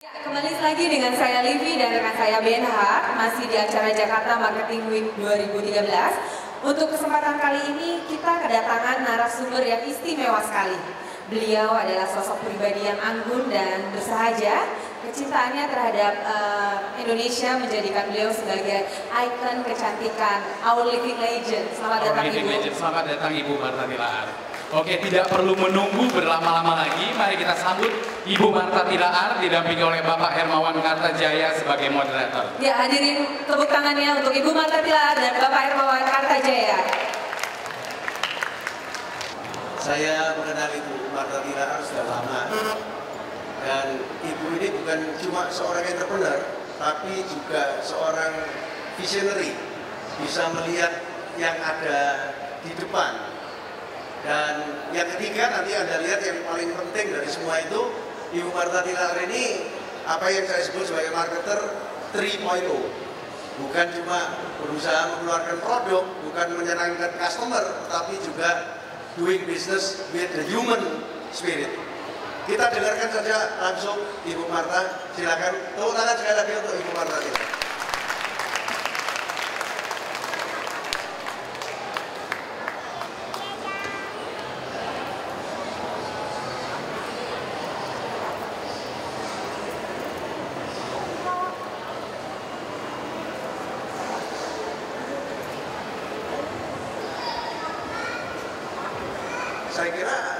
Ya, kembali lagi dengan saya Livi dan rekan saya Benhar, masih di acara Jakarta Marketing Week 2013. Untuk kesempatan kali ini kita kedatangan narasumber yang istimewa sekali. Beliau adalah sosok pribadi yang anggun dan bersahaja. Kecintaannya terhadap Indonesia menjadikan beliau sebagai ikon kecantikan, our living legend. Selamat datang Ibu. Selamat datang Ibu Martha Tilaar. Oke, tidak perlu menunggu berlama-lama lagi. Mari kita sambut Ibu Martha Tilaar didampingi oleh Bapak Hermawan Kartajaya sebagai moderator. Ya, hadirin tepuk tangannya untuk Ibu Martha Tilaar dan Bapak Hermawan Kartajaya. Saya mengenal Ibu Martha Tilaar sudah lama, dan Ibu ini bukan cuma seorang entrepreneur, tapi juga seorang visionary, bisa melihat yang ada di depan. Dan yang ketiga, nanti Anda lihat yang paling penting dari semua itu, Ibu Martha Tilaar ini apa yang saya sebut sebagai marketer 3.0. Bukan cuma berusaha mengeluarkan produk, bukan menyenangkan customer, tapi juga doing business with the human spirit. Kita dengarkan saja langsung Ibu Martha. Silakan tepuk tangan sekali lagi untuk Ibu Martha Tilaar.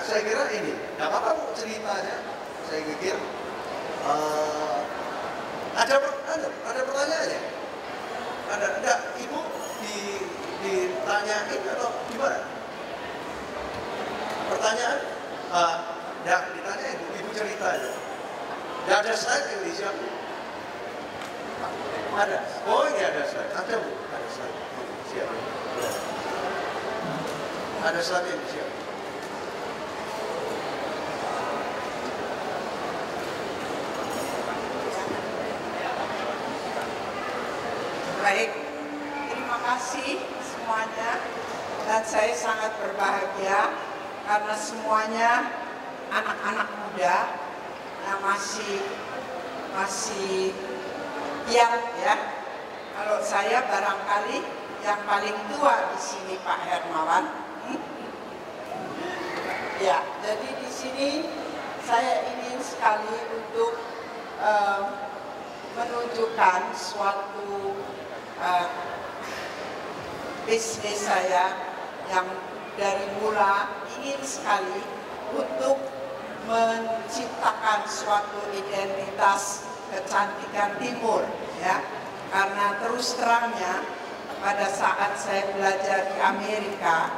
Saya kira ini, nggak apa-apa Bu, cerita aja. Saya pikir ada pertanyaannya? Ada, enggak? Ibu ditanyain atau gimana? Pertanyaan? Enggak ditanyain, Ibu cerita aja. Enggak ada slide yang disiapin? Ada? Oh ini ada slide, ada Bu, ada slide. Siap. Ada slide yang disiapin. Baik, terima kasih semuanya, dan saya sangat berbahagia karena semuanya anak-anak muda yang masih young ya. Kalau saya barangkali yang paling tua di sini Pak Hermawan. Ya, jadi di sini saya ingin sekali untuk menunjukkan suatu bisnis saya yang dari mula ingin sekali untuk menciptakan suatu identitas kecantikan timur ya, karena terus terangnya pada saat saya belajar di Amerika,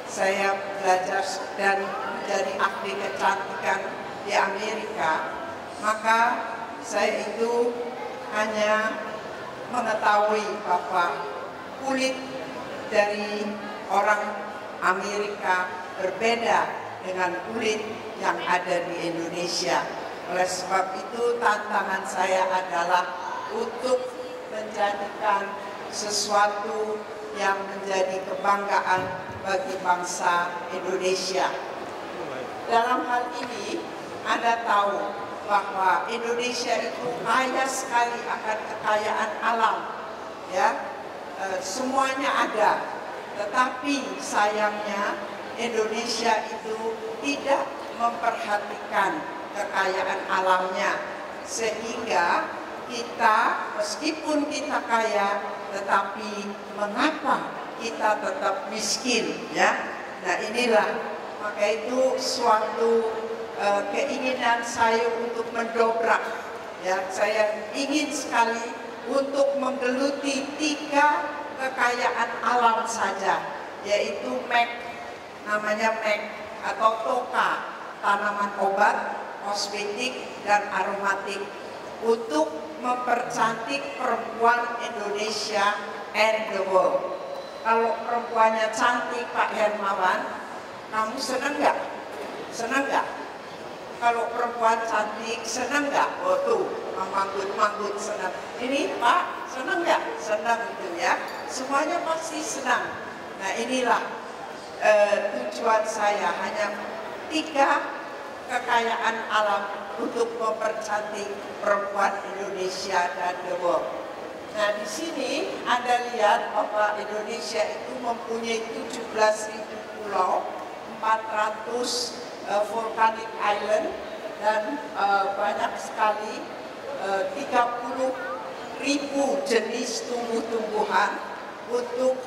saya belajar dan menjadi ahli kecantikan di Amerika, maka saya itu hanya mengetahui bahwa kulit dari orang Amerika berbeda dengan kulit yang ada di Indonesia. Oleh sebab itu tantangan saya adalah untuk menjadikan sesuatu yang menjadi kebanggaan bagi bangsa Indonesia. Dalam hal ini Anda tahu bahwa Indonesia itu kaya sekali akan kekayaan alam, ya, semuanya ada. Tetapi sayangnya Indonesia itu tidak memperhatikan kekayaan alamnya, sehingga kita meskipun kita kaya, tetapi mengapa kita tetap miskin, ya? Nah inilah, maka itu suatu keinginan saya untuk mendobrak, ya, saya ingin sekali untuk menggeluti 3 kekayaan alam saja, yaitu namanya MEC atau TOKA, tanaman obat, kosmetik, dan aromatik, untuk mempercantik perempuan Indonesia and the world. Kalau perempuannya cantik Pak Hermawan, kamu senang nggak? Senang nggak? Kalau perempuan cantik, senang nggak? Oh tuh, manggut-manggut senang. Ini Pak, senang nggak? Senang itu ya. Semuanya pasti senang. Nah inilah tujuan saya, hanya 3 kekayaan alam untuk mempercantik perempuan Indonesia dan the world. Nah, di sini Anda lihat bahwa Indonesia itu mempunyai 17.000 pulau, 400 volcanic island, dan banyak sekali 30.000 jenis tumbuh-tumbuhan untuk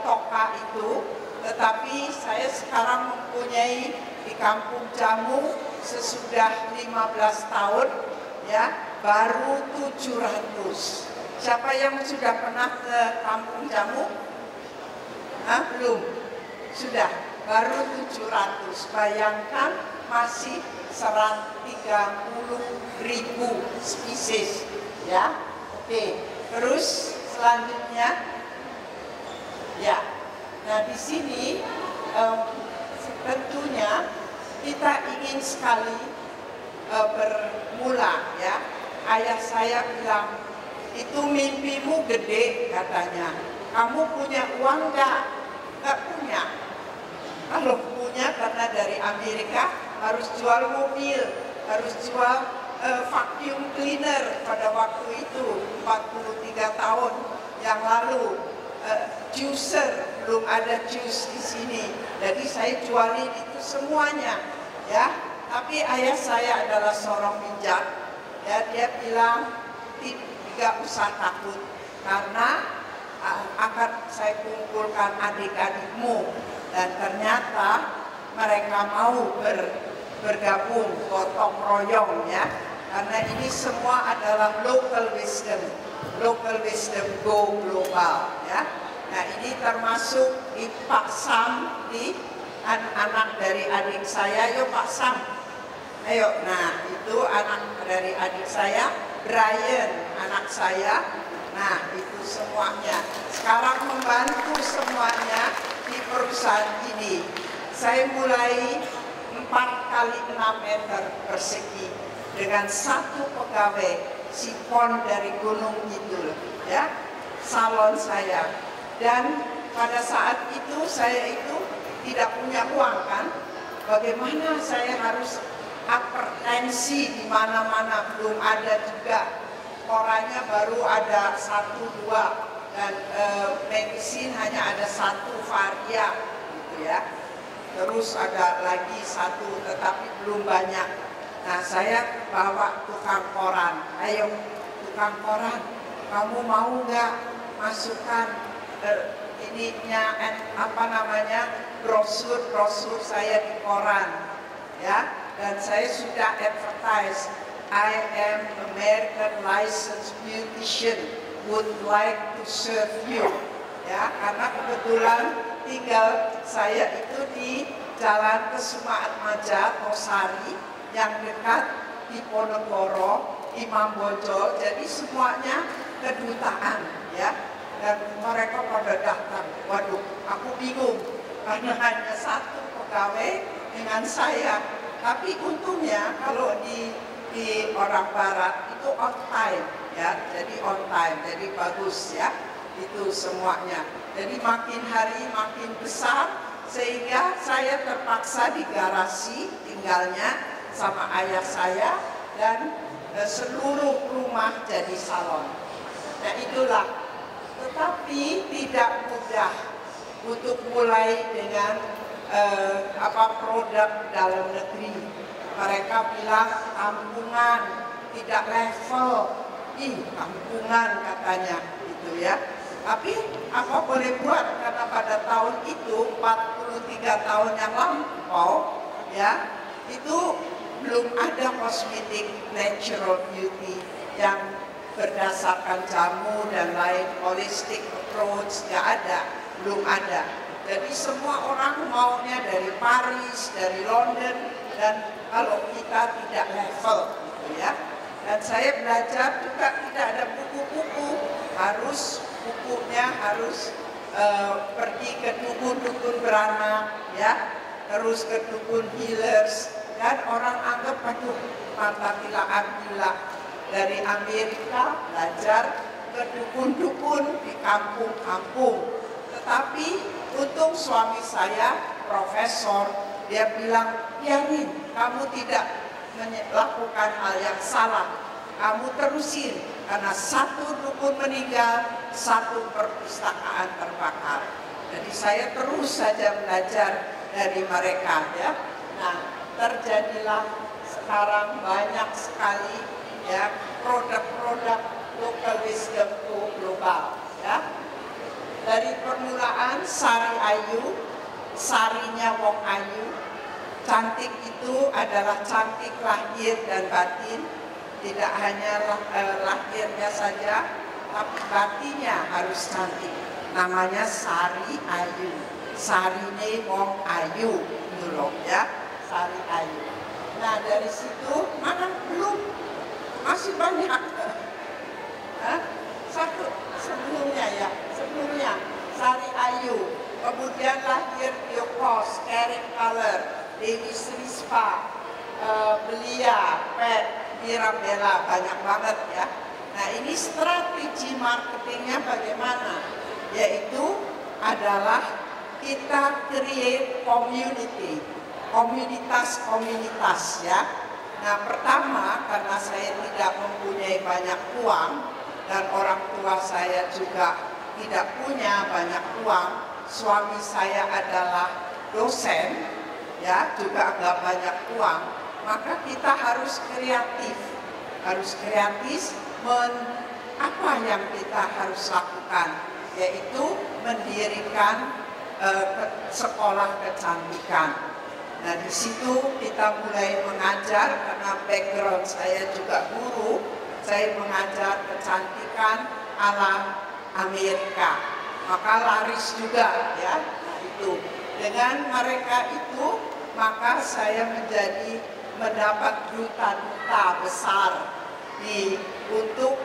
toka itu. Tetapi saya sekarang mempunyai di Kampung Jamu sesudah 15 tahun, ya, baru 700. Siapa yang sudah pernah ke Kampung Jamu? Belum? Sudah, baru 700. Bayangkan masih 130.000 spesies, ya. Oke, terus selanjutnya, ya. Nah, di sini tentunya kita ingin sekali bermula, ya. Ayah saya bilang, itu mimpimu gede katanya. Kamu punya uang nggak? Nggak punya. Kalau punya karena dari Amerika harus jual mobil, harus jual vacuum cleaner pada waktu itu 43 tahun yang lalu. Juicer, belum ada jus di sini. Jadi saya jualin itu semuanya, ya. Tapi ayah saya adalah seorang bijak, ya. Dia bilang tidak usah takut karena akan saya kumpulkan adik-adikmu, dan ternyata mereka mau bergabung gotong royong, ya. Karena ini semua adalah local wisdom go global, ya. Nah, ini termasuk di Pak Sam, di anak dari adik saya. Yuk Pak Sam, ayo. Nah, itu anak dari adik saya, Brian, anak saya. Nah, itu semuanya. Sekarang membantu semuanya di perusahaan ini. Saya mulai 4 kali 6 meter persegi dengan 1 pegawai, sipon dari Gunung Kidul, ya, salon saya. Dan pada saat itu saya itu tidak punya uang, kan? Bagaimana saya harus hipertensi di mana-mana, belum ada juga. Orangnya baru ada 1-2, dan medicine hanya ada 1 varia, gitu ya. Terus ada lagi 1, tetapi belum banyak. Nah, saya bawa tukang koran. Ayo, tukang koran, kamu mau nggak masukkan ininya, brosur saya di koran, ya. Dan saya sudah advertise, I am American licensed beautician, would like to serve you, ya. Karena kebetulan tinggal saya itu di Jalan Kesumaatmaja, Tosari, yang dekat di Ponegoro, Imam Bonjol. Jadi semuanya kedutaan, ya. Dan mereka pada datang. Waduh, aku bingung karena hanya 1 pegawai dengan saya. Tapi untungnya kalau di orang barat itu on time, ya. Jadi on time, jadi bagus, ya. Itu semuanya. Jadi makin hari makin besar, sehingga saya terpaksa di garasi tinggalnya sama ayah saya, dan seluruh rumah jadi salon. Nah, itulah. Tetapi tidak mudah untuk mulai dengan produk dalam negeri. Mereka bilang kampungan, tidak level. Kampungan katanya, gitu ya. Tapi apa boleh buat, karena pada tahun itu 43 tahun yang lampau, ya, itu belum ada kosmetik natural beauty yang berdasarkan jamu dan lain, holistic approach, nggak ada, belum ada. Jadi semua orang maunya dari Paris, dari London, dan kalau kita tidak level, gitu ya. Dan saya belajar juga tidak ada buku-buku, bukunya harus pergi ke dukun-dukun beranak, ya, terus ke dukun healers, dan orang anggap, aduh, Marta Tila dari Amerika belajar ke dukun-dukun di kampung-kampung. Tetapi untung suami saya profesor, dia bilang, biarin, kamu tidak melakukan hal yang salah, kamu terusin, karena satu dukun meninggal, satu perpustakaan terbakar. Jadi saya terus saja belajar dari mereka, ya. Nah, terjadilah sekarang banyak sekali, ya, produk-produk local wisdom to global, ya. Dari permulaan Sari Ayu, sarinya Wong Ayu. Cantik itu adalah cantik lahir dan batin, tidak hanya lahirnya saja, tapi batinnya harus cantik. Namanya Sari Ayu, sarine Wong Ayu, dulu ya, Sari Ayu. Nah, dari situ mana belum, masih banyak. Satu sebelumnya, ya, sebelumnya Sari Ayu, kemudian lahir Yokos, Karen Color, Dewi Srispa, Belia, Pet, Mirabella, banyak banget, ya. Nah, ini strategi marketingnya bagaimana? Yaitu adalah kita create community, komunitas-komunitas, ya. Nah, pertama karena saya tidak mempunyai banyak uang dan orang tua saya juga tidak punya banyak uang, suami saya adalah dosen, ya, juga nggak banyak uang, maka kita harus kreatif, apa yang kita harus lakukan, yaitu mendirikan sekolah kecantikan. Nah, di situ kita mulai mengajar, karena background saya juga guru, saya mengajar kecantikan ala Amerika, maka laris juga, ya. Nah, itu dengan mereka itu, maka saya mendapat duta-duta besar untuk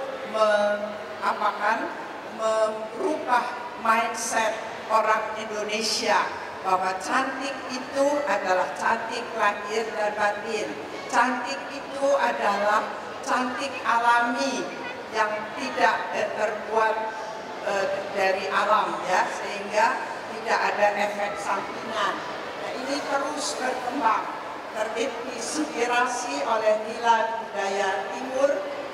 merubah mindset orang Indonesia, bahwa cantik itu adalah cantik lahir dan batin. Cantik itu adalah cantik alami yang tidak terbuat dari alam, ya, sehingga tidak ada efek sampingan. Nah, ini terus berkembang, terinspirasi oleh nilai budaya timur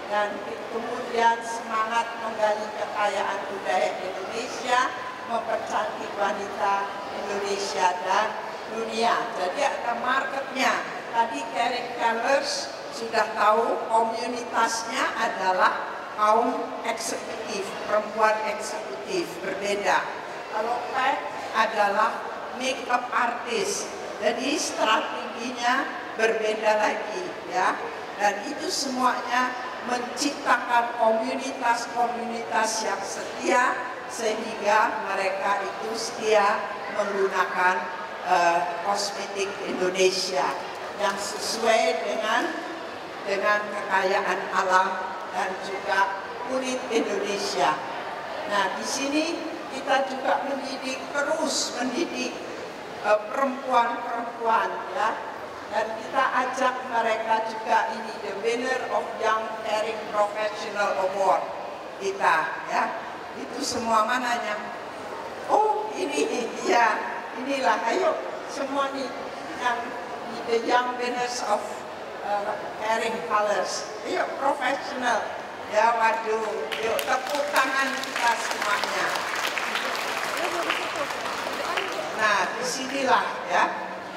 dan kemudian semangat menggali kekayaan budaya Indonesia, mempercantik wanita Indonesia dan dunia. Jadi ada marketnya. Tadi Karen Colors sudah tahu komunitasnya adalah kaum eksekutif, perempuan eksekutif, berbeda. Kalau Pat adalah makeup artist, jadi strateginya berbeda lagi, ya. Dan itu semuanya menciptakan komunitas-komunitas yang setia, sehingga mereka itu setia menggunakan kosmetik Indonesia yang sesuai dengan kekayaan alam dan juga kulit Indonesia. Nah, di sini kita juga terus mendidik perempuan-perempuan, ya. Dan kita ajak mereka juga ini, the winner of Young Caring Professional Award kita, ya. Itu semua mananya. Oh, ini, ya, inilah, ayo semua nih yang the young winners of Caring Colors. Ayo profesional, ya, waduh, yuk tepuk tangan kita semuanya. Nah, disinilah, ya,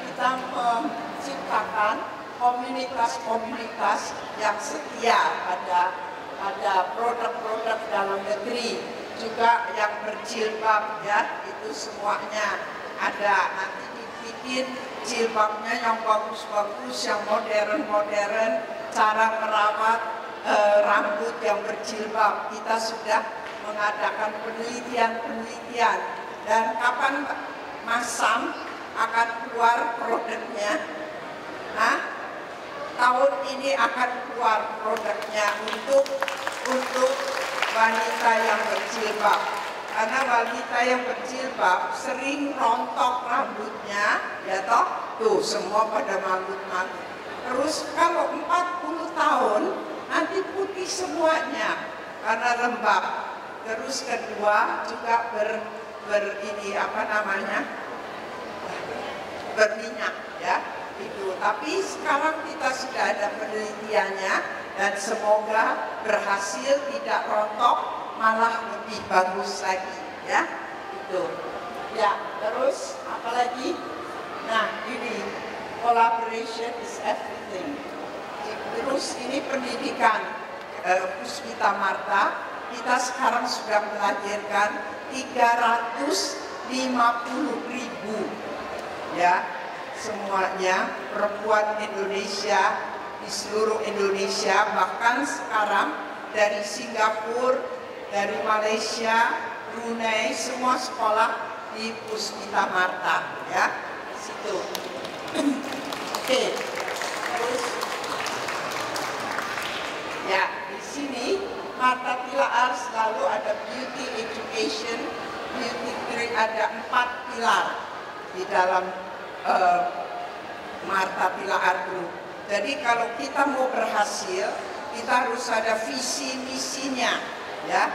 kita menciptakan komunitas-komunitas yang setia pada produk-produk dalam negeri, juga yang berjilbab, ya, itu semuanya ada. Nanti dibikin jilbabnya yang bagus-bagus, yang modern-modern, cara merawat rambut yang berjilbab. Kita sudah mengadakan penelitian-penelitian, dan kapan Mas Sam akan keluar produknya? Nah, tahun ini akan keluar produknya untuk wanita yang berjilbab. Karena wanita yang berjilbab sering rontok rambutnya, ya toh, tuh semua pada manggut-manggut. Terus kalau 40 tahun nanti putih semuanya karena lembab. Terus kedua juga berminyak, ya. itu. Tapi sekarang kita sudah ada penelitiannya dan semoga berhasil, tidak rontok, malah lebih bagus lagi, ya. Itu. Ya, terus apalagi? Nah, ini collaboration is everything. Terus ini pendidikan Puspita Marta, kita sekarang sudah melahirkan 350.000, ya, semuanya perempuan Indonesia di seluruh Indonesia, bahkan sekarang dari Singapura, dari Malaysia, Brunei, semua sekolah di Puspita Marta, ya, situ. Oke, terus, ya, di sini Marta Tilaar selalu ada beauty education, beauty grade, ada 4 pilar di dalam Marta Tilaar Group. Jadi kalau kita mau berhasil, kita harus ada visi misinya, ya,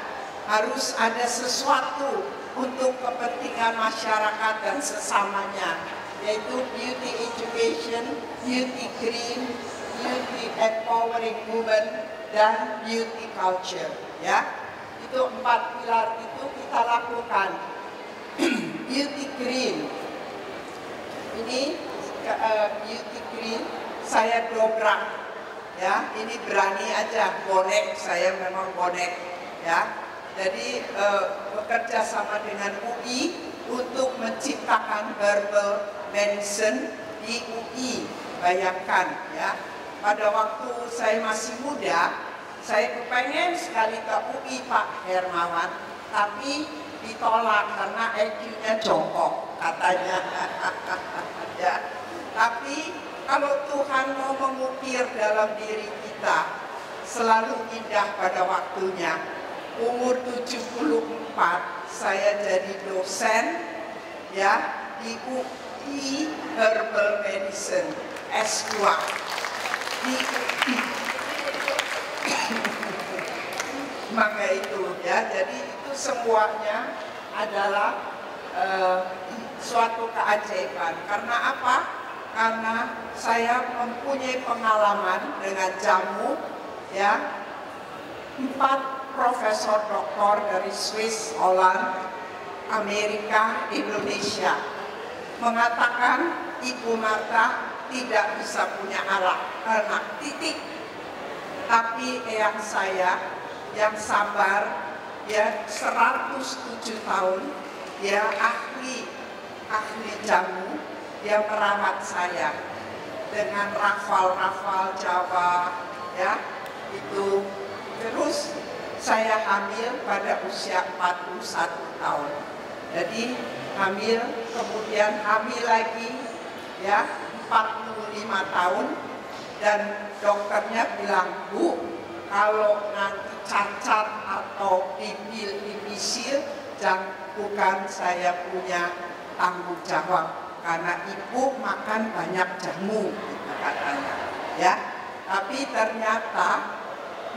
harus ada sesuatu untuk kepentingan masyarakat dan sesamanya, yaitu beauty education, beauty green, beauty empowering women, dan beauty culture, ya. Itu 4 pilar itu kita lakukan. Beauty green, ini beauty green saya dobrak, ya. Ini berani aja, bonek, saya memang bonek, ya. Jadi bekerja sama dengan UI untuk menciptakan herbal medicine di UI. Bayangkan, ya. Pada waktu saya masih muda, saya kepengen sekali ke UI, Pak Hermawan, tapi ditolak karena IQ-nya jongkok, katanya. Ya. Tapi kalau Tuhan mau mengukir dalam diri kita, selalu indah pada waktunya. Umur 74, saya jadi dosen, ya, di UI Herbal Medicine S2. Maka itu, ya, jadi itu semuanya adalah suatu keajaiban. Karena apa? Karena saya mempunyai pengalaman dengan jamu, ya, 4 profesor doktor dari Swiss, Holland, Amerika, Indonesia mengatakan Ibu Marta tidak bisa punya anak, titik. Tapi eyang saya yang sabar, ya, 107 tahun, dia ahli jamu, dia merawat saya dengan rafal Jawa, ya, itu. Terus saya hamil pada usia 41 tahun. Jadi hamil, kemudian hamil lagi, ya, 45 tahun, dan dokternya bilang, Bu, kalau nanti cacat atau dibisil, bukan saya punya tanggung jawab, karena ibu makan banyak jamu, gitu katanya, ya. Tapi ternyata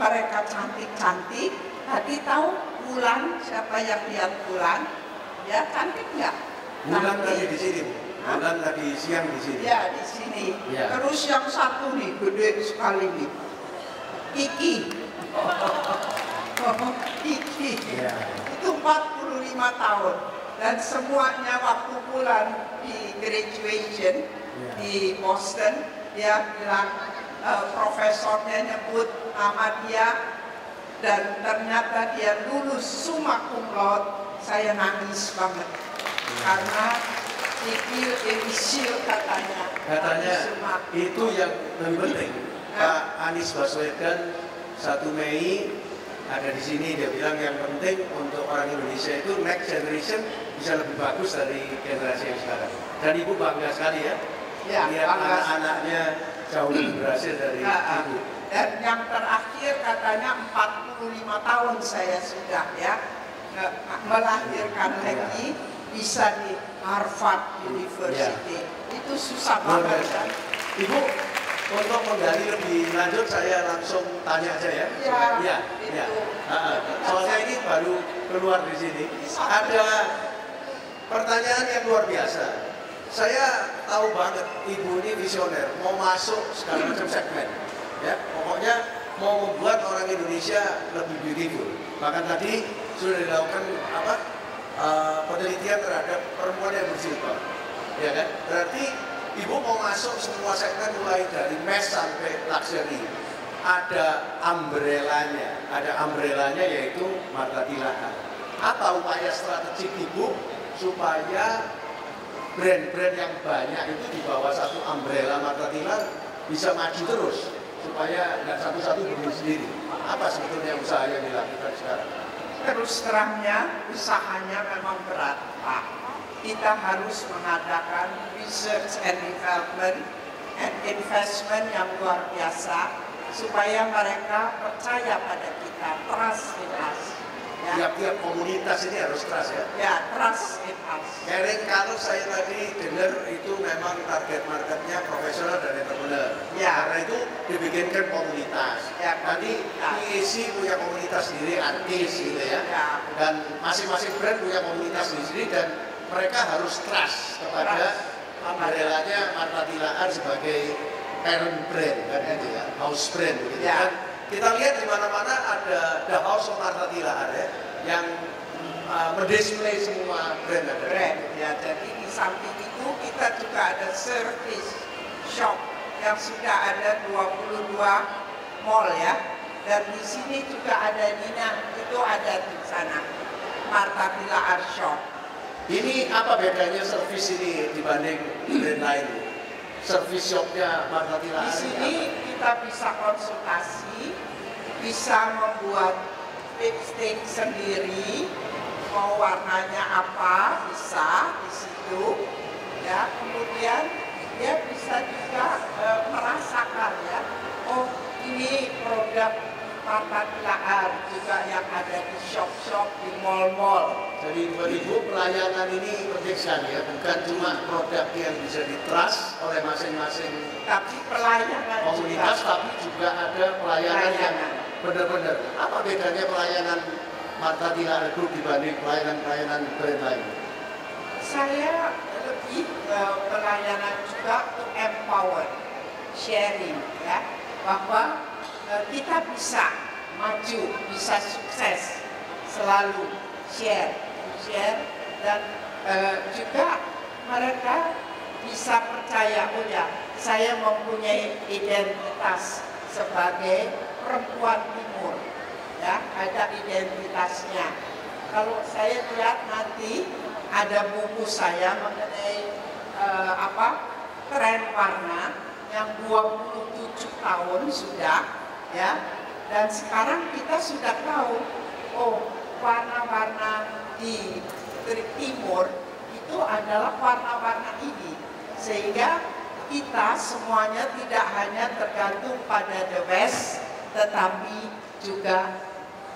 mereka cantik-cantik. Tadi tahu Bulan, siapa yang lihat Bulan? Ya, cantik nggak? Bulan tadi di sini, Bu. Bulan tadi siang di sini. Ya, di sini. Ya. Terus yang satu nih, gede sekali nih. Kiki. Kiki. Ya. Itu 45 tahun. Dan semuanya waktu Bulan di graduation, ya, di Boston, dia bilang, profesornya nyebut nama dia, dan ternyata dia lulus summa cum laude. Saya nangis banget, karena dibisil katanya. Itu yang lebih penting. Pak Anies Baswedan 1 Mei ada di sini, dia bilang yang penting untuk orang Indonesia itu next generation bisa lebih bagus dari generasi yang sekarang. Dan Ibu bangga sekali, ya, lihat anak-anaknya jauh lebih berhasil dari Ibu. Dan yang terakhir katanya 45 tahun saya sudah, ya, melahirkan lagi, bisa di Harvard University. Itu susah banget, kan? Ibu, untuk menggali lebih lanjut saya langsung tanya aja, ya. Ya. Soalnya ini baru keluar di sini. Ada pertanyaan yang luar biasa. Saya tahu banget ibu ini visioner, mau masuk segala macam segmen, ya pokoknya mau membuat orang Indonesia lebih beautiful. Bahkan tadi sudah dilakukan penelitian terhadap perempuan yang berjilbab, ya kan? Berarti ibu mau masuk semua segmen mulai dari mass sampai luxury. Ada umbrellanya yaitu Martha Tilaar. Apa upaya strategik ibu supaya brand-brand yang banyak itu di bawah satu umbrella Martha Tilaar bisa maju terus, supaya nggak satu-satu berdiri sendiri? Apa sebetulnya usaha yang dilakukan sekarang? Terus terangnya usahanya memang berat, Pak. Kita harus mengadakan research and development and investment yang luar biasa supaya mereka percaya pada kita, trust in us. Ya. Tiap-tiap komunitas ini harus trust ya? Ya, trust in us. Kering, kalau saya tadi dengar itu memang target marketnya profesional dan entrepreneur. Ya. Karena itu dibikinkan komunitas. Ya, Nanti PEC punya komunitas sendiri, artis gitu ya. Ya. Dan masing-masing brand punya komunitas sendiri dan mereka harus trust kepada umbrellanya Martha Tilaar sebagai parent brand kan gitu ya, house brand gitu ya. kan. Kita lihat di mana-mana ada The House of Martha Tilaar ya, yang mendisplay semua brand ada. Brand ya, jadi di samping itu kita juga ada service shop yang sudah ada 22 mall ya, dan di sini juga ada Nina, itu ada di sana Martha Tilaar shop. Ini apa bedanya service ini dibanding brand lain? Service shopnya Martha Tilaar. Di sini kita bisa konsultasi, bisa membuat lipstick sendiri, mau warnanya apa bisa di situ, ya. Kemudian dia bisa juga merasakan ya, oh ini produk Martha Tilaar juga yang ada di shop-shop, di mall-mall. Jadi buat ibu pelayanan ini penting sekali ya, bukan cuma produk yang bisa di-trust oleh masing-masing Tapi pelayanan komunitas, juga. tapi juga ada pelayanan yang benar-benar. Apa bedanya pelayanan Martha Tilaar Group dibanding pelayanan-pelayanan brand lain? Saya lebih pelayanan juga to empower, sharing ya, bahwa kita bisa maju, bisa sukses, selalu share dan juga mereka bisa percaya, oh ya, saya mempunyai identitas sebagai perempuan timur, ya, ada identitasnya. Kalau saya lihat nanti ada buku saya mengenai tren warna yang 27 tahun sudah, ya, dan sekarang kita sudah tahu, oh warna-warna di timur itu adalah warna-warna ini, sehingga kita semuanya tidak hanya tergantung pada the West, tetapi juga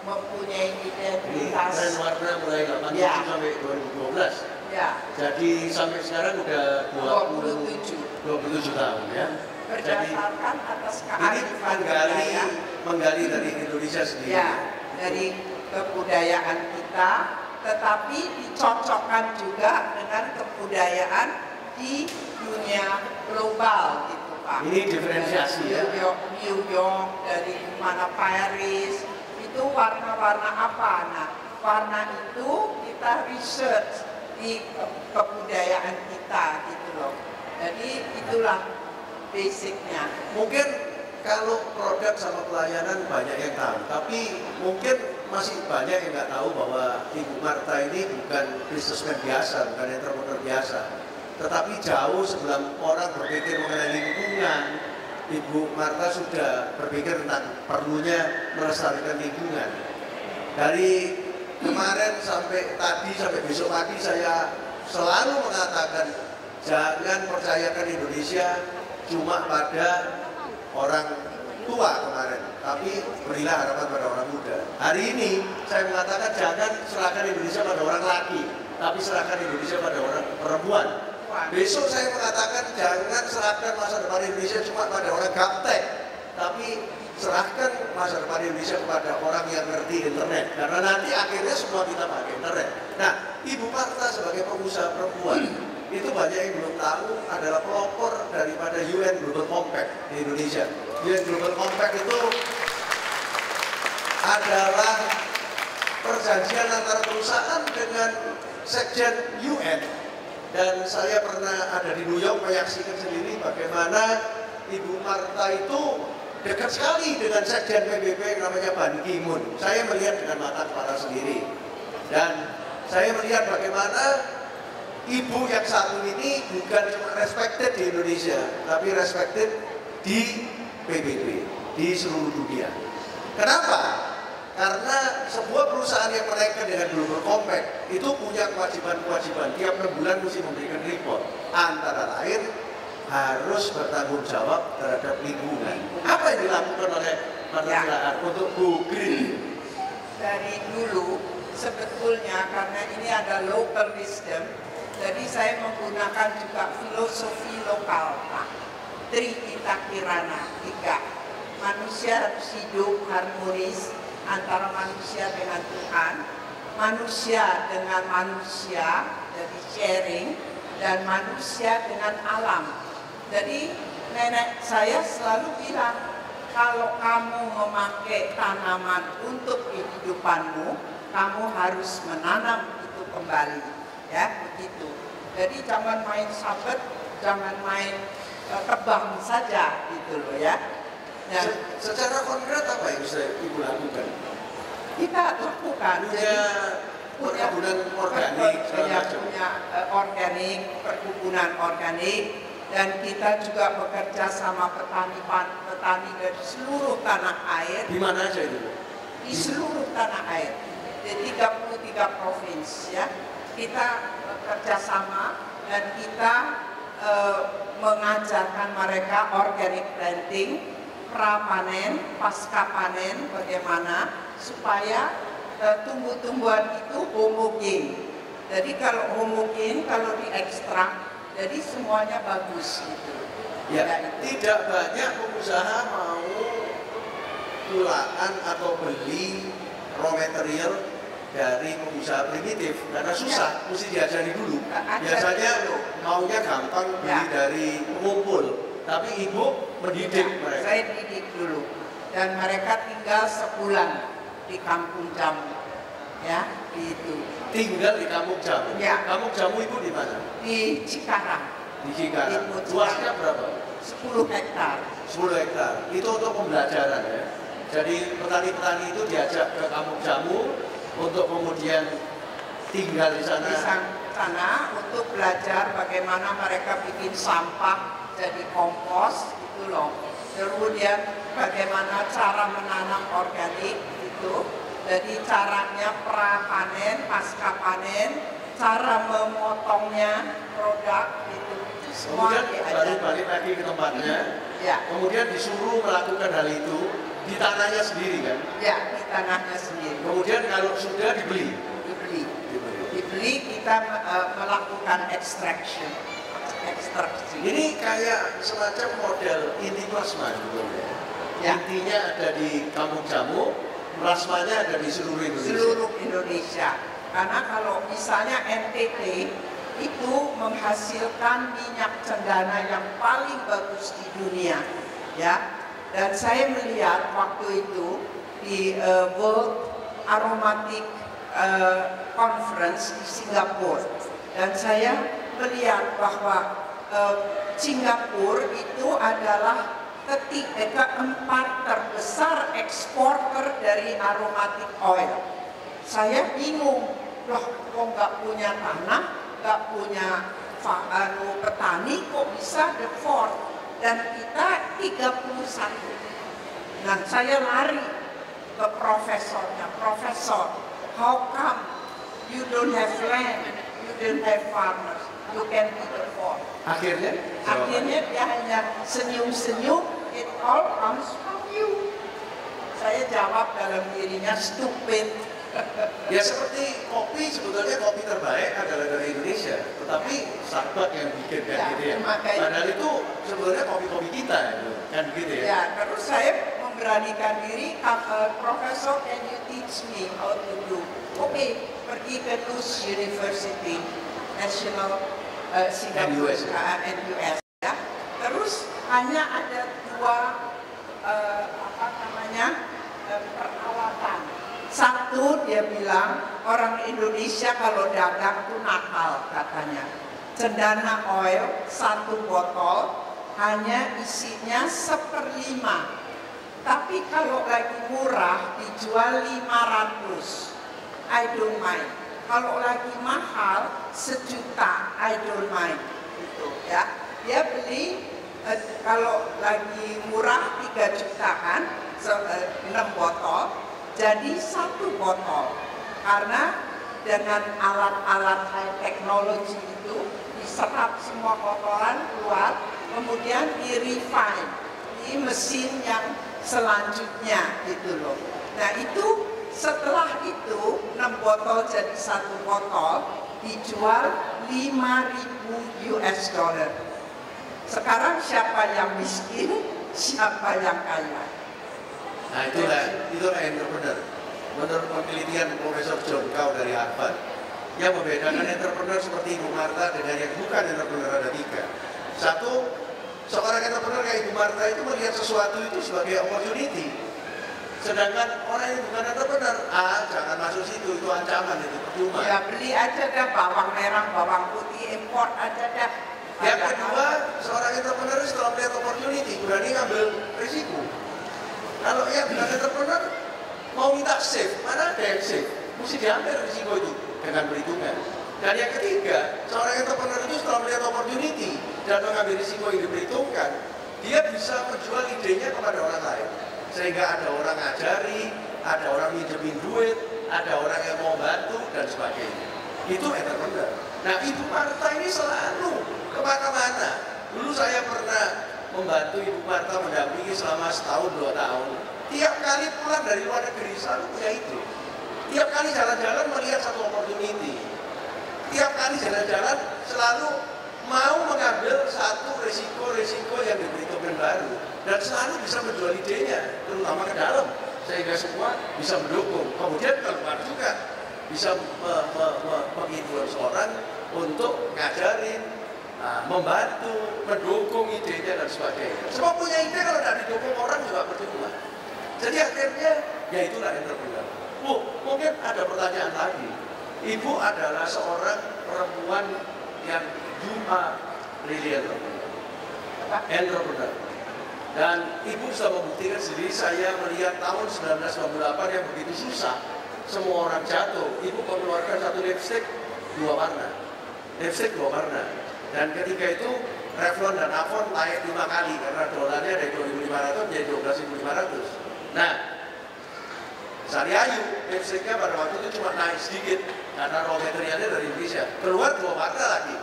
mempunyai identitas. Tren warna mulai 87 ya. sampai 2012. Ya. Jadi sampai sekarang udah 27 tahun ya. Berdasarkan atas Ini kearifan budaya. menggali dari Indonesia sendiri. Ya, dari kebudayaan kita, tetapi dicocokkan juga dengan kebudayaan di dunia global gitu Pak. Ini diferensiasi ya. New York, dari mana Paris, itu warna-warna apa? Nah, warna itu kita research di kebudayaan kita gitu loh. Jadi itulah basicnya. Mungkin kalau produk sama pelayanan banyak yang tahu, tapi mungkin masih banyak yang nggak tahu bahwa Ibu Martha ini bukan businessman biasa, bukan entrepreneur biasa, tetapi jauh sebelum orang berpikir mengenai lingkungan, Ibu Martha sudah berpikir tentang perlunya melestarikan lingkungan. Dari kemarin sampai tadi, sampai besok pagi saya selalu mengatakan jangan percayakan Indonesia cuma pada orang tua kemarin, tapi berilah harapan pada orang muda. Hari ini saya mengatakan jangan serahkan Indonesia pada orang laki, tapi serahkan Indonesia pada orang perempuan. Besok saya mengatakan jangan serahkan masa depan Indonesia cuma pada orang gaptek, tapi serahkan masa depan Indonesia kepada orang yang ngerti internet. Karena nanti akhirnya semua kita pakai internet. Nah, Ibu Martha sebagai pengusaha perempuan itu banyak yang belum tahu adalah pelopor daripada UN Global Compact di Indonesia. UN Global Compact itu adalah perjanjian antara perusahaan dengan sekjen UN. Dan saya pernah ada di New York menyaksikan sendiri bagaimana Ibu Martha itu dekat sekali dengan sekjen PBB yang namanya Ban Ki-moon. Saya melihat dengan mata kepala sendiri. Dan saya melihat bagaimana ibu yang satu ini bukan cuma respected di Indonesia, tapi respected di PBB, di seluruh dunia. Kenapa? Karena sebuah perusahaan yang menaikkan dengan Global Compact itu punya kewajiban-kewajiban. Tiap 6 bulan mesti memberikan report. Antara lain harus bertanggung jawab terhadap lingkungan. Apa yang dilakukan oleh Martha Tilaar untuk Go Green? Dari dulu sebetulnya karena ini ada local wisdom, jadi saya menggunakan juga filosofi lokal, Pak. Trihita Kirana, 3. Manusia harus hidup harmonis antara manusia dengan Tuhan, manusia dengan manusia, jadi sharing, dan manusia dengan alam. Jadi nenek saya selalu bilang, kalau kamu memakai tanaman untuk kehidupanmu, kamu harus menanam itu kembali, ya begitu. Jadi jangan main sabet, jangan main tebang saja, gitu loh ya. Dan secara konkret apa yang bisa Ibu lakukan? Kita lakukan. Punya perkebunan organik, punya organik, perkebunan organik, dan kita juga bekerja sama petani dari seluruh tanah air. Di mana aja itu? Di seluruh tanah air, di 33 provinsi ya. Kita bekerja sama dan kita mengajarkan mereka organic planting, pra-panen, pasca panen, bagaimana supaya tumbuh-tumbuhan itu homogen. Jadi kalau homogen, kalau diekstrak, jadi semuanya bagus gitu. Ya, tidak banyak pengusaha mau tulaan atau beli raw material dari pengusaha primitif karena susah, mesti diajari dulu. Biasanya maunya gampang beli dari pengumpul, tapi Ibu mendidik mereka. Saya didik dulu, dan mereka tinggal sebulan di Kampung Jamu, ya, itu. Tinggal di Kampung Jamu. Ya. Kampung Jamu itu di mana? Di Cikarang. Di Cikarang. Luasnya berapa? 10 hektar. 10 hektar. Itu untuk pembelajaran ya. Jadi petani-petani itu diajak ke Kampung Jamu untuk kemudian tinggal di sana. Di sana untuk belajar bagaimana mereka bikin sampah jadi kompos gitu loh. Kemudian bagaimana cara menanam organik itu. Jadi caranya pra-panen, pasca panen, cara memotongnya produk itu semua kemudian balik lagi ke tempatnya. Ya. Kemudian disuruh melakukan hal itu di tanahnya sendiri kan? Ya, di tanahnya sendiri. Kemudian kalau sudah dibeli. Dibeli kita melakukan ekstraksi. Ini kayak semacam model inti plasma gitu ya. Intinya ada di Kampung Jamu, plasmanya ada di seluruh Indonesia. Seluruh Indonesia. Karena kalau misalnya NTT itu menghasilkan minyak cendana yang paling bagus di dunia, ya. Dan saya melihat waktu itu di World Aromatic Conference di Singapura, dan saya melihat bahwa Singapura itu adalah keempat terbesar eksporter dari aromatic oil. Saya bingung, loh kok nggak punya tanah, nggak punya petani, kok bisa the fourth, dan kita 31. Nah saya lari ke profesornya, profesor, how come you don't have land, you don't have farmers, you can be the fourth. Akhirnya dia hanya senyum-senyum, it all comes from you. Saya jawab dalam dirinya, stupid. Ya seperti kopi, sebetulnya kopi terbaik adalah dari Indonesia, tetapi Starbucks yang bikin kan gitu ya. Padahal itu sebenarnya kopi-kopi kita kan gitu ya. Ya, terus saya memberanikan diri, Profesor, can you teach me how to do? Oke, pergi ke TUS University, National Singapura and US ya. Terus hanya ada dua perawatan. Satu, dia bilang orang Indonesia kalau dagang itu nakal katanya. Cendana oil 1 botol hanya isinya 1/5. Tapi kalau lagi murah dijual 500. I don't mind. Kalau lagi mahal 1 juta, I don't mind. Gitu ya. Dia beli kalau lagi murah 3 juta kan, 6 botol, jadi 1 botol. Karena dengan alat-alat high technology itu diserap semua kotoran keluar, kemudian di-refine di mesin yang selanjutnya gitu loh. Nah itu setelah itu 6 botol jadi 1 botol dijual 5.000 US dollar. Sekarang siapa yang miskin, siapa yang kaya? Nah itulah entrepreneur. Menurut penelitian Profesor John Cao dari Harvard, yang membedakan entrepreneur seperti Ibu Martha dengan yang bukan entrepreneur ada 3. Satu, seorang entrepreneur kayak Ibu Martha itu melihat sesuatu itu sebagai opportunity. Sedangkan orang yang bukan entrepreneur, jangan masuk situ, itu ancaman, itu percuma. Ya beli aja dah bawang merah, bawang putih, import aja dah. Yang kedua, seorang entrepreneur setelah melihat opportunity, berani ngambil risiko. Kalau yang bukan entrepreneur, mau minta save, mana ada yang save? Mesti diambil risiko itu dengan perhitungan. Dan yang ketiga, seorang entrepreneur itu setelah melihat opportunity dan mengambil risiko yang diperhitungkan, dia bisa menjual idenya kepada orang lain. Sehingga ada orang ngajari, ada orang minjemin duit, ada orang yang mau bantu, dan sebagainya. Itu entrepreneur. Nah, Ibu Martha ini selalu kemana-mana. Dulu saya pernah membantu Ibu Martha mendampingi selama 1-2 tahun. Tiap kali pulang dari luar negeri selalu punya ide. Tiap kali jalan-jalan melihat satu opportunity. Tiap kali jalan-jalan selalu mau mengambil satu risiko-risiko yang diperhitungkan baru. Dan selalu bisa menjual idenya, terutama ke dalam. Sehingga semua bisa mendukung. Kemudian keluar juga bisa menginfluence orang untuk ngajarin, membantu, mendukung idenya dan sebagainya. Semua punya ide, kalau tidak didukung orang juga percuma. Jadi akhirnya ya itulah entrepreneur. Mungkin ada pertanyaan lagi. Ibu adalah seorang perempuan yang really entrepreneur. Dan Ibu sudah membuktikan sendiri. Saya melihat tahun 1998 yang begitu susah, semua orang jatuh. Ibu mengeluarkan satu lipstick 2 warna. Lipstick 2 warna. Dan ketika itu Revlon dan Avon naik 5 kali karena dolarnya dari 2.500 menjadi 12.500. Nah, Sari Ayu lipsticknya pada waktu itu cuma naik sedikit karena raw materialnya dari Indonesia. Keluar 2 warna lagi.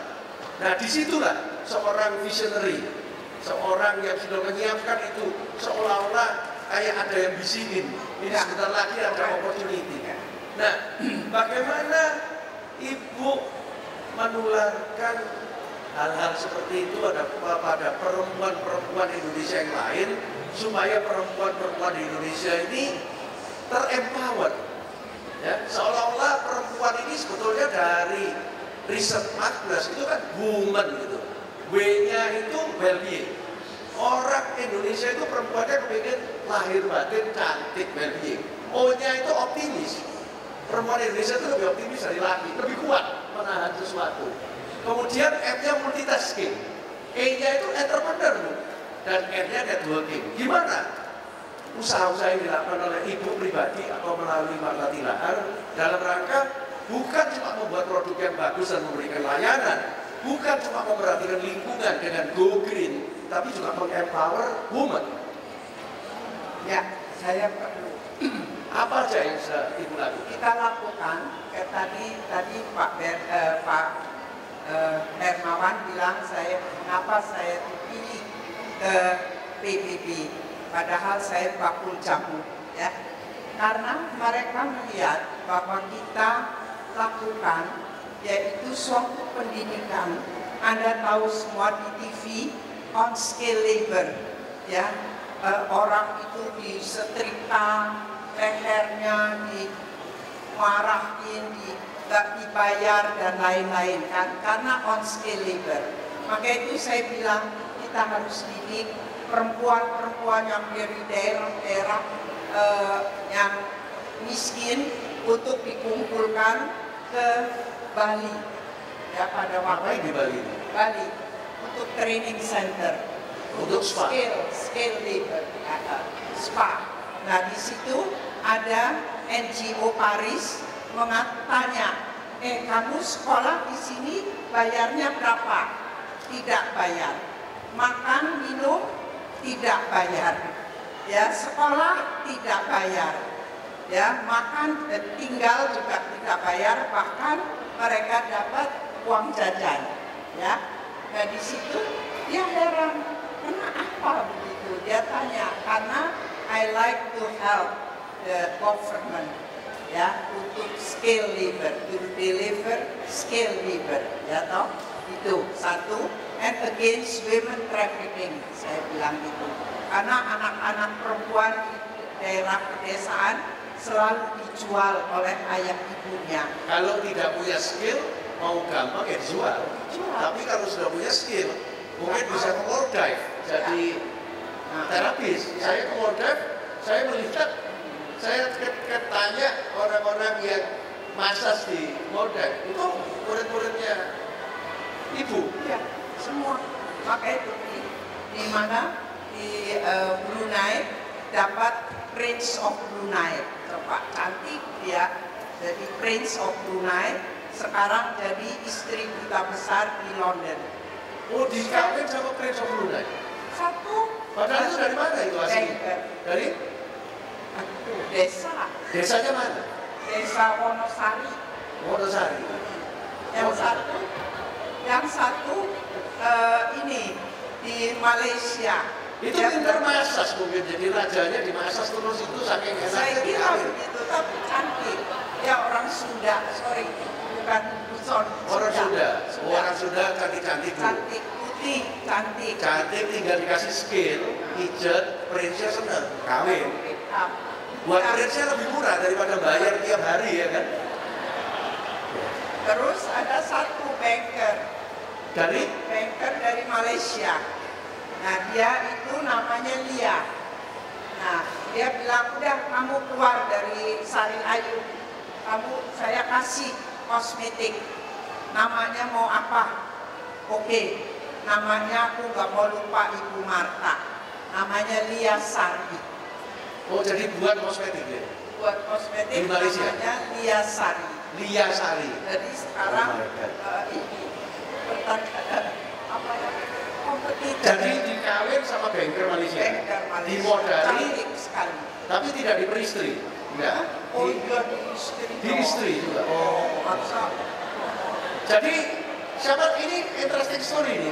Nah, disitulah seorang visionary, seorang yang sudah menyiapkan itu, seolah-olah kayak ada yang bisingin. Ini sebentar lagi ada opportunity. Nah, bagaimana Ibu menularkan hal-hal seperti itu pada perempuan-perempuan Indonesia yang lain, supaya perempuan-perempuan di Indonesia ini terempower. Ya, seolah-olah perempuan ini sebetulnya dari riset 14 itu kan woman gitu. W-nya itu well-being. Orang Indonesia itu perempuannya kepingin lahir batin cantik, well-being. O-nya itu optimis. Perempuan Indonesia itu lebih optimis dari laki, lebih kuat menahan sesuatu. Kemudian M-nya multitasking. E-nya itu entrepreneur, dan N-nya networking. Gimana usaha-usaha yang dilakukan oleh Ibu pribadi atau melalui Martha Tilaar dalam rangka bukan cuma membuat produk yang bagus dan memberikan layanan, bukan cuma memperhatikan lingkungan dengan go green, tapi juga meng-empower women. Ya, saya perlu. Apa aja yang bisa Ibu lakukan? Kita lakukan, tadi Pak Hermawan bilang mengapa saya dipilih ke PBB, padahal saya bakul jamu, ya. Karena mereka melihat bahwa kita lakukan yaitu suatu pendidikan. Anda tahu semua di TV on scale labor, ya, orang itu disetrika lehernya, dimarahin, nggak dibayar dan lain-lain kan, karena on skill labor. Maka itu saya bilang kita harus didik perempuan-perempuan yang dari daerah-daerah yang miskin untuk dikumpulkan ke Bali ya pada waktu di Bali? Bali untuk training center Untuk spa? skill labor spa. Nah di situ ada NGO Paris tanya, kamu sekolah di sini bayarnya berapa? Tidak bayar. Makan minum tidak bayar. Ya sekolah tidak bayar. Ya makan tinggal juga tidak bayar, bahkan mereka dapat uang jajan. Ya, nah di situ dia heran, kenapa begitu? Dia tanya, karena I like to help the government, ya, untuk skill labor, to deliver skill labor, ya toh? Itu satu, and against women trafficking, saya bilang itu. Karena anak-anak perempuan di daerah pedesaan selalu dijual oleh ayah ibunya. Kalau tidak punya skill, mau gampang ya dijual. Tapi kalau sudah punya skill, mungkin bisa ke Maldives jadi terapis. Saya ke Maldives, saya melihat, saya tanya orang-orang yang massage di Maldives, itu murid-muridnya ibu. Ya, semua. Maka itu di mana di Brunei dapat Prince of Brunei, Pak cantik dia, jadi Prince of Brunei. Sekarang jadi istri duta besar di London. Oh, dikawin sama Prince of Brunei? Satu. Padahal itu dari mana itu aslinya? Dari? Desa. Desanya mana? Desa Wonosari. Wonosari. Yang satu ini di Malaysia. Itu pintar masas mungkin, jadi rajanya dimasas terus itu saking enaknya. Saya kira begitu, tapi cantik. Ya orang Sunda, sorry, bukan Buson. Orang Sunda, orang Sunda cantik-cantik dulu. Cantik, putih, cantik. Cantik tinggal dikasih skill, pijet, prinsnya seneng, kawin. Buat prinsnya lebih murah daripada bayar tiap hari ya kan. Terus ada satu banker dari Malaysia. Nah dia itu namanya Lia. Nah dia bilang, udah kamu keluar dari Sari Ayu, saya kasih kosmetik. Namanya mau apa? Oke, namanya aku nggak mau lupa Ibu Marta. Namanya Lia Sari. Oh jadi buat kosmetik ya? Buat kosmetik di Malaysia? Namanya Lia Sari. Lia Sari. Jadi sekarang ini apa ya? Kompetitor. Jadi dikawin sama banker Malaysia. Dimodali. Cantik sekali. Tapi tidak diperistri. Enggak? Oh iya di istri. Di istri juga. Oh, masa. Jadi siapa ini interesting story ini.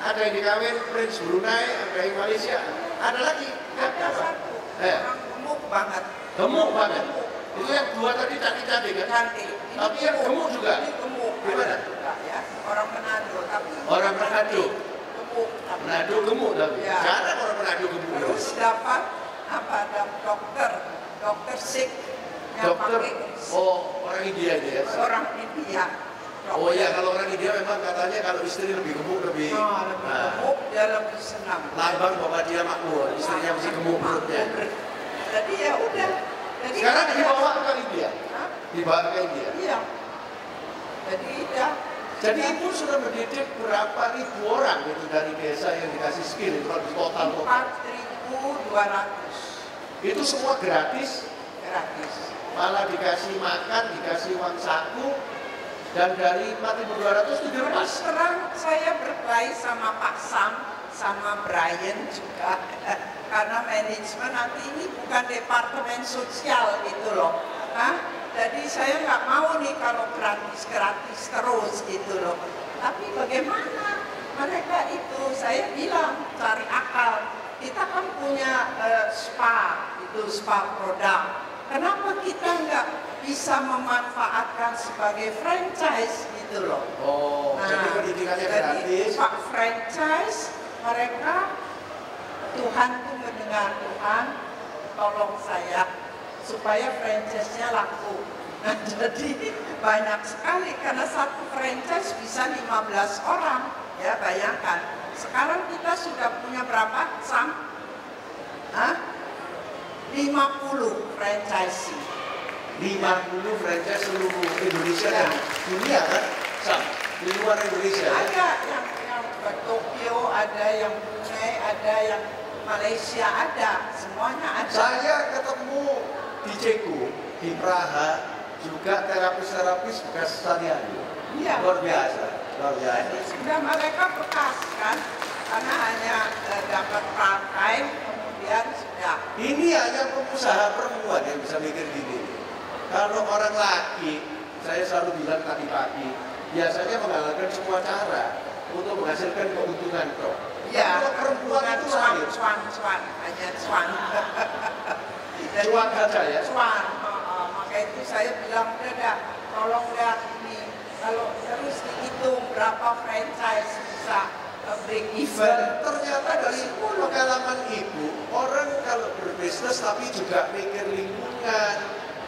Ada yang dikawin Prince Brunei, ada yang Malaysia, ada lagi. Ada satu. Orang gemuk banget. Gemuk banget. Itu yang dua tadi cantik-cantik kan? Cantik. Tapi yang gemuk juga. Ini gemuk. Gimana? Juga, ya. Orang Manado. Tapi orang Manado. Gemuk. Manado gemuk tapi. Ya. Jarang orang Manado gemuk. Terus dapat apa? Dokter Sik. Dokter. Oh orang India itu ya? Orang India. Oh iya, kalau orang India memang katanya kalau istri lebih gemuk lebih gemuk, dia lebih senang. Lambang bahwa dia makmur, istrinya mesti gemuk perutnya. Jadi ya udah. Jadi sekarang dibawa ke India? Dibawa ke India? Iya. Jadi ya. Jadi ibu sudah mendidik berapa ribu orang itu dari desa yang dikasih skill itu kalau di total 4.200. Itu semua gratis? Gratis. Malah dikasih makan, dikasih uang saku, dan dari 4.200 itu Terus terang saya berkelahi sama Pak Sam, sama Brian juga, karena manajemen nanti ini bukan departemen sosial gitu loh. Jadi saya nggak mau nih kalau gratis terus gitu loh. Tapi bagaimana mereka itu, saya bilang cari akal. Kita kan punya spa, itu spa produk. Kenapa kita nggak bisa memanfaatkan sebagai franchise gitu loh? Oh, jadi pendidikannya gratis. Pak franchise, mereka Tuhan tuh mendengar, Tuhan tolong saya supaya franchise-nya laku. Nah, jadi banyak sekali karena satu franchise bisa 15 orang. Ya, bayangkan. Sekarang kita sudah punya berapa, Sam? 50 franchise. 50 franchise seluruh Indonesia dan dunia kan? Sam, di luar Indonesia. Ada yang Tokyo, ada yang Brunei, ada yang Malaysia, ada. Semuanya ada. Saya ketemu di Ceko, di Praha, juga terapis-terapis bekas sehari-hari. Iya. Luar biasa, luar biasa. Jadi sudah mereka bekas kan, karena hanya dapat part time, kemudian sudah. Ini hanya pengusaha perempuan yang bisa mikir gini. Kalau orang laki, saya selalu bilang tadi pagi, biasanya menghalalkan semua cara untuk menghasilkan keuntungan toh. Ya, kalau perempuan itu lain. hanya cuan. Cuan saja ya? Cuan, maka itu saya bilang, udah, tolong dah ini, kalau terus dihitung berapa franchise bisa break even. Dan ternyata dari pengalaman ibu, orang kalau berbisnis tapi juga mikir lingkungan,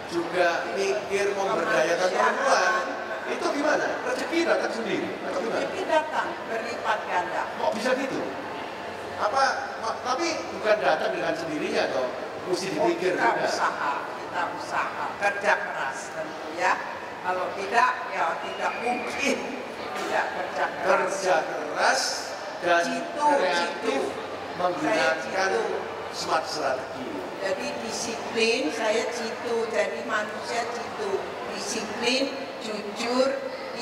juga mikir memberdayakan perempuan, itu gimana? Rezeki datang sendiri atau gimana? Rezeki datang berlipat ganda. Kok bisa gitu? Tapi bukan datang dengan sendirinya atau mesti dipikir kita juga. usaha, kerja keras tentu ya. Kalau tidak, ya tidak mungkin tidak kerja keras. Kerja keras dan kreatif menggunakan smart strategi. Jadi disiplin, saya jitu, jadi manusia jitu. Disiplin, jujur,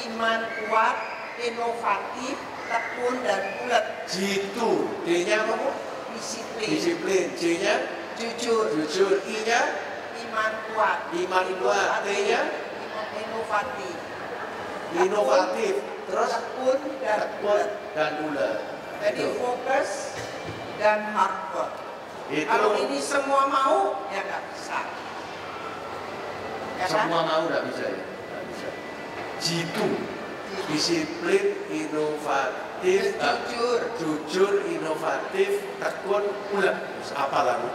iman kuat, inovatif, tekun dan ulet. Jitu, D-nya apa Bu? Disiplin. Disiplin, J-nya Jujur. jujur, I-nya Iman kuat. iman kuat, T-nya inovatif. inovatif, terus Tekun dan tekun ulet. dan ulet. Jadi Itu. fokus dan hard work. Itu Kalau ini semua mau, ya nggak bisa. Ya kan? semua mau nggak bisa ya? Nggak bisa. Jitu, disiplin, inovatif, jujur, inovatif, tekun, ulet. Apa lalu?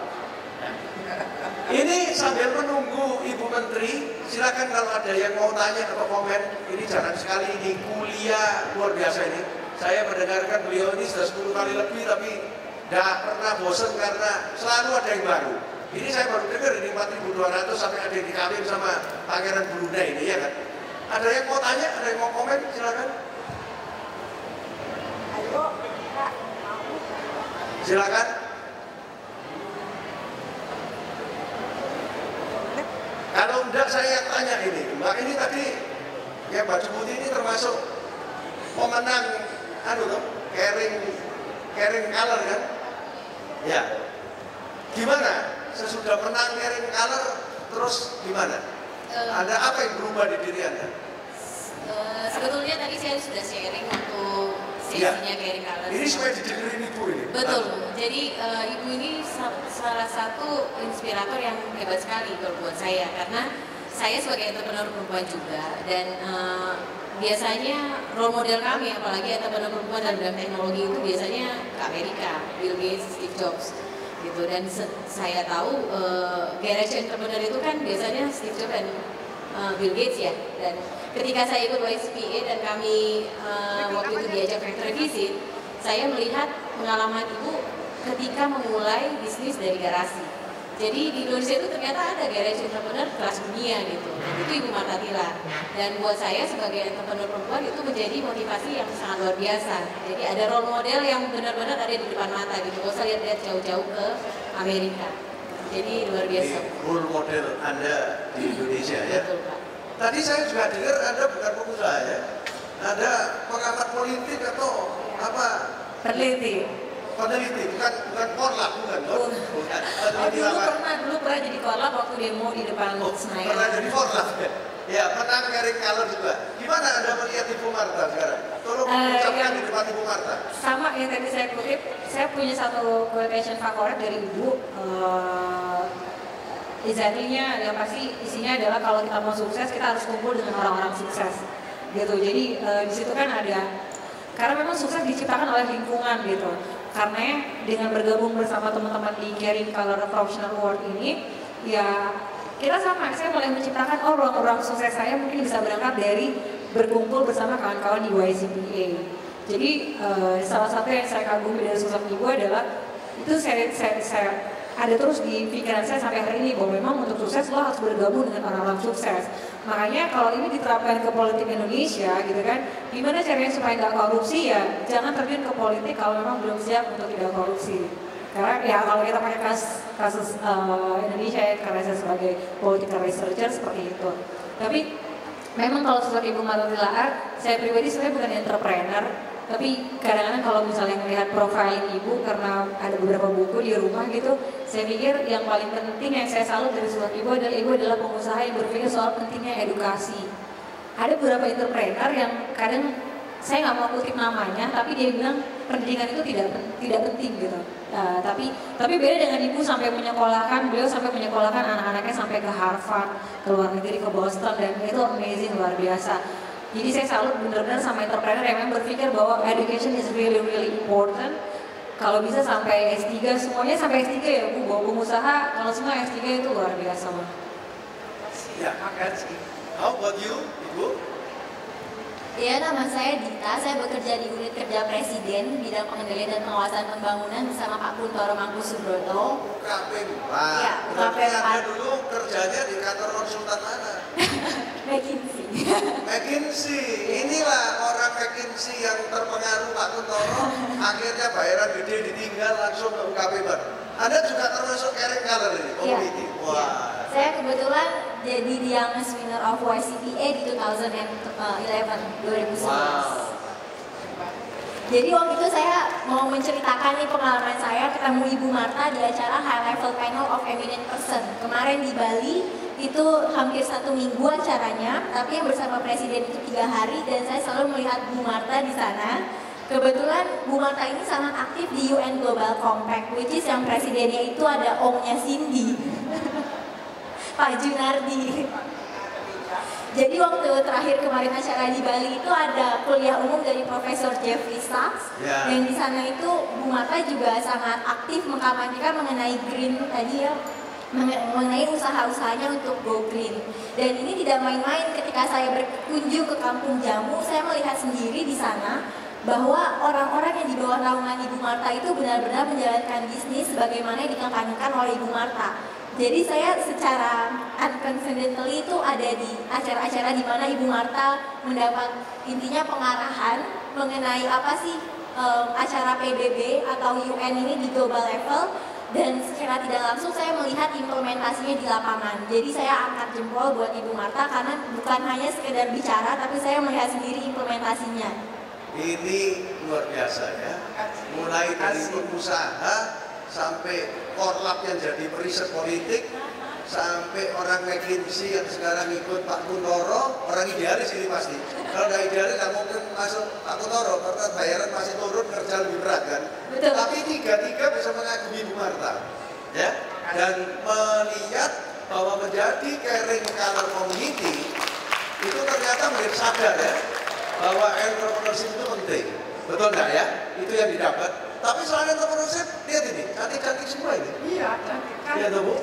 Ini sambil menunggu Ibu Menteri, silakan kalau ada yang mau tanya atau komen. Ini jarang sekali, ini kuliah luar biasa ini. Saya mendengarkan beliau ini sudah 10 kali lebih, tapi tidak pernah bosan karena selalu ada yang baru. Ini saya baru dengar ini 4.200 sampai ada yang dikawin sama Pangeran Brunei ini ya kan. Ada yang mau tanya, ada yang mau komen, silakan. Ayo, Kak. Silakan. Kalau enggak saya tanya ini, Mbak ini tadi ya baju putih ini termasuk pemenang caring color kan? Ya. Gimana? Sesudah menang caring color terus gimana? Ada apa yang berubah di diri Anda? Sebetulnya tadi saya sudah sharing untuk sesinya caring color. Ini supaya didengerin Ibu ini. Betul. Jadi ibu ini salah satu inspirator yang hebat sekali kalau buat saya, karena saya sebagai entrepreneur perempuan juga, dan biasanya role model kami, apalagi entrepreneur perempuan dalam bidang teknologi itu biasanya ke Amerika, Bill Gates, Steve Jobs, gitu. Dan saya tahu garage entrepreneur itu kan biasanya Steve Jobs dan Bill Gates ya. Dan ketika saya ikut YCPA dan kami waktu itu diajak factory visit, saya melihat pengalaman ibu ketika memulai bisnis dari garasi. Jadi di Indonesia itu ternyata ada garage entrepreneur kelas dunia gitu. Itu Ibu Martha Tilar. Dan buat saya sebagai entrepreneur perempuan itu menjadi motivasi yang sangat luar biasa. Jadi ada role model yang benar-benar ada di depan mata gitu. Gak usah lihat-lihat jauh-jauh ke Amerika. Jadi luar biasa. Ini role model Anda di Indonesia ya. Betul Pak. Tadi saya juga dengar Anda bukan pengusaha ya. Anda pengamat politik atau apa? Peneliti. Peneliti, bukan korlap, bukan. Dulu pernah jadi korlap waktu demo di depan Senayan. Pernah jadi korlap ya. Ya, pernah caring color juga. Gimana Anda melihat Ibu Martha sekarang? Tolong ucapkan di depan Ibu Martha. Sama yang tadi saya kutip, saya punya satu quotation favorit dari Ibu. Exactly-nya yang pasti isinya adalah kalau kita mau sukses kita harus kumpul dengan orang-orang sukses gitu. Jadi di situ kan ada, karena memang sukses diciptakan oleh lingkungan gitu. Karena dengan bergabung bersama teman-teman di Caring Color Professional Award ini, ya kita sama, saya mulai menciptakan ruang-ruang sukses saya mungkin bisa berangkat dari berkumpul bersama kawan-kawan di YCPA. Jadi salah satu yang saya kagumi dari sosok ibu adalah itu saya ada terus di pikiran saya sampai hari ini bahwa memang untuk sukses lo harus bergabung dengan orang-orang sukses. Makanya kalau ini diterapkan ke politik Indonesia gitu kan, gimana caranya supaya nggak korupsi ya jangan terjun ke politik kalau memang belum siap untuk tidak korupsi. Karena ya kalau kita pakai kasus Indonesia ya, karena saya sebagai political researcher seperti itu. Tapi memang kalau sosok Ibu Marta Tilaar, saya pribadi sebenarnya bukan entrepreneur, tapi kadang-kadang kalau misalnya melihat profiling Ibu karena ada beberapa buku di rumah gitu, saya pikir yang paling penting yang saya salut dari sosok Ibu adalah pengusaha yang berpikir soal pentingnya edukasi. Ada beberapa entrepreneur yang kadang saya nggak mau kutip namanya, tapi dia bilang pendidikan itu tidak penting gitu. Tapi beda dengan Ibu beliau sampai menyekolahkan anak-anaknya sampai ke Harvard, ke luar negeri, ke Boston, dan itu amazing, luar biasa. Jadi saya salut benar-benar sama entrepreneur yang memang berpikir bahwa education is really important. Kalau bisa sampai S3, semuanya sampai S3 ya Bu, bahwa pengusaha kalau semua S3 itu luar biasa mah. Ya, makasih. How about you, Ibu? Ya, nama saya Dita, saya bekerja di unit kerja Presiden, bidang pengendalian dan pengawasan pembangunan bersama Pak Kuntoro Mangkusubroto. UKP, Pak. Iya, UKP Pak. Dulu kerjanya di kantor konsultan mana? McKinsey. McKinsey, inilah orang McKinsey yang terpengaruh Pak Kuntoro, akhirnya bayaran gede ditinggal langsung ke UKP baru. Anda juga termasuk caring color ini, community. Ya, Wah. ya. Saya kebetulan jadi the youngest winner of YCPA di 2011. Wow. Jadi waktu itu saya mau menceritakan nih pengalaman saya ketemu Ibu Marta di acara High Level Panel of Eminent Person. Kemarin di Bali itu hampir 1 minggu acaranya, tapi yang bersama Presiden itu 3 hari dan saya selalu melihat Bu Marta di sana. Kebetulan Bu Marta ini sangat aktif di UN Global Compact, which is yang presidennya itu ada omnya Cindy, Pak Junardi. Jadi waktu terakhir kemarin acara di Bali itu ada kuliah umum dari Profesor Jeffrey Sachs, yang di sana itu Bu Marta juga sangat aktif mengkampanyekan mengenai green tadi ya, mengenai usaha-usahanya untuk go green. Dan ini tidak main-main, ketika saya berkunjung ke Kampung Jamu, saya melihat sendiri di sana bahwa orang-orang yang di bawah naungan Ibu Marta itu benar-benar menjalankan bisnis sebagaimana yang dikampanyekan oleh Ibu Marta. Jadi saya secara unconcernedly itu ada di acara-acara di mana Ibu Marta mendapat intinya pengarahan mengenai apa sih acara PBB atau UN ini di global level, dan secara tidak langsung saya melihat implementasinya di lapangan. Jadi saya angkat jempol buat Ibu Marta karena bukan hanya sekedar bicara, tapi saya melihat sendiri implementasinya. Ini luar biasa ya. Mulai dari pengusaha sampai korlap yang jadi periset politik, sampai orang McKinsey yang sekarang ikut Pak Kuntoro, orang idealis ini pasti. Kalau nggak idealis nggak mungkin masuk Pak Kuntoro karena bayaran masih turun, kerja lebih berat kan. Betul. Tapi tiga-tiga bisa mengagumi Ibu Marta, ya, dan melihat bahwa menjadi caring color community itu ternyata menjadi sadar ya bahwa entrepreneurship itu penting, betul nggak ya? Itu yang didapat. Tapi selain entrepreneurship, lihat ini, cantik-cantik semua ini. Iya, cantik kan. Iya tuh Bu.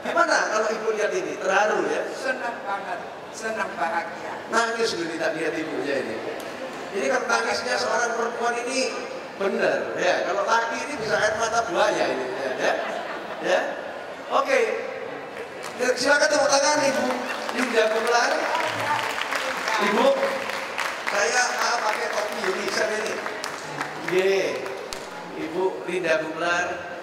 Gimana kalau Ibu lihat ini? Terharu ya? Senang banget, senang bahagia. Nangis dulu tak lihat ibunya ini. Ini kan tangisnya seorang perempuan ini benar ya. Kalau laki ini bisa air mata buaya ini ya. Ya. Oke. Silakan tepuk tangan Ibu Linda Gumelar. Ibu, saya pakai topi Yunison ini. Ibu Linda Gumelar,